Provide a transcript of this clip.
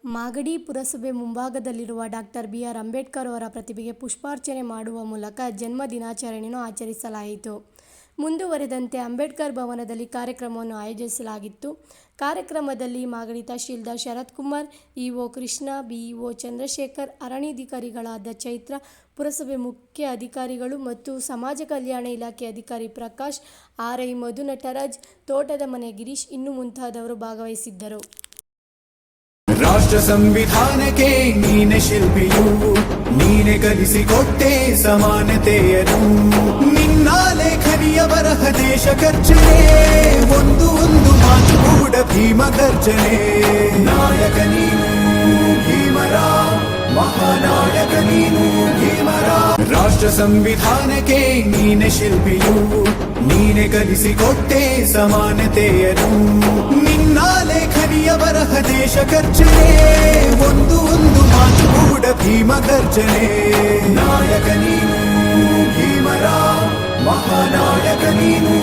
ಮಾಗಡಿ ಪುರಸಭೆ ಮುಂಭಾಗದಲ್ಲಿರುವ doctor B R. Ambedkar ಅವರ ಪ್ರತಿಮೆಗೆ ಪುಷ್ಪಾರ್ಚನೆ ಮಾಡುವ ಮೂಲಕ ಜನ್ಮ ದಿನಾಚರಣೆಯನ್ನು ಆಚರಿಸಲಾಯಿತು. ಮುಂದುವರೆದಂತೆ ಅಂಬೇಡ್ಕರ್ ಭವನದಲ್ಲಿ ಕಾರ್ಯಕ್ರಮವನ್ನು ಆಯೋಜಿಸಲಾಗಿತ್ತು. ಕಾರ್ಯಕ್ರಮದಲ್ಲಿ ಮಾಗಡಿ ತಹಶೀಲ್ದಾರ್ ಶರತ್ಕುಮಾರ್, ಇಒ ಕೃಷ್ಣ, ಬಿಇಒ ಚಂದ್ರಶೇಖರ್, ಅರಣ್ಯಾಧಿಕಾರಿಗಳಾದ ಚೈತ್ರ, ಪುರಸಭೆ ಮುಖ್ಯ ಅಧಿಕಾರಿಗಳು ಮತ್ತು ಸಮಾಜ ಕಲ್ಯಾಣ ಇಲಾಖೆ ಅಧಿಕಾರಿ ಪ್ರಕಾಶ್, ಆರ್ಐ ಮಧು ನಟರಾಜ್, ತೋಟದ ಮನೆ ಗಿರೀಶ್ ಇನ್ನು ಮುಂತಾದವರು ಭಾಗವಹಿಸಿದ್ದರು. ರಾಷ್ಟ್ರ ಸಂವಿಧಾನಕ್ಕೆ ನೀನೆ ಶಿಲ್ಪಿಯು, ನೀನೆ ಕಲಿಸಿಕೊಟ್ಟೆ ಸಮಾನತೆಯನ್ನು. ನಿನ್ನ ಲೇಖನಿಯ ಬರಹ ದೇಶ ಖರ್ಚನೆ, ಒಂದು ಮಾತು ಕೂಡ ಭೀಮ ಗರ್ಜನೆ. ನಾಯಕ ನೀನು ಭೀಮರ, ಮಹಾನಾಯಕ ನೀನು ಭೀಮರ. ರಾಷ್ಟ್ರ ಸಂವಿಧಾನಕ್ಕೆ ನೀನೆ ಶಿಲ್ಪಿಯು, ನೀನೆ ಕಲಿಸಿಕೊಟ್ಟೆ ಸಮಾನತೆಯನ್ನು. ನಿನ್ನ ಲೇಖನಿಯ ಬರಹ ದೇಶ ಖರ್ಚನೆ, ಒಂದು ಮಾತು ಕೂಡ ಭೀಮ ಗರ್ಜನೆ. ನಾಯಕ ನೀನು ಭೀಮರ, ಮಹಾನಾಯಕ ನೀನು.